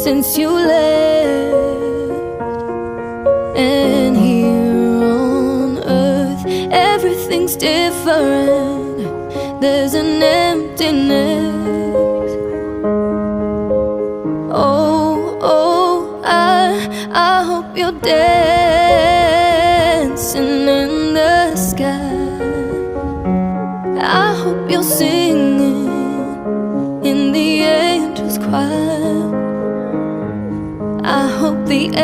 since you left. And here on earth everything's different. There's an emptiness. Oh, I hope you're dancing in the sky. I hope you're singing in the angels' choir. I hope the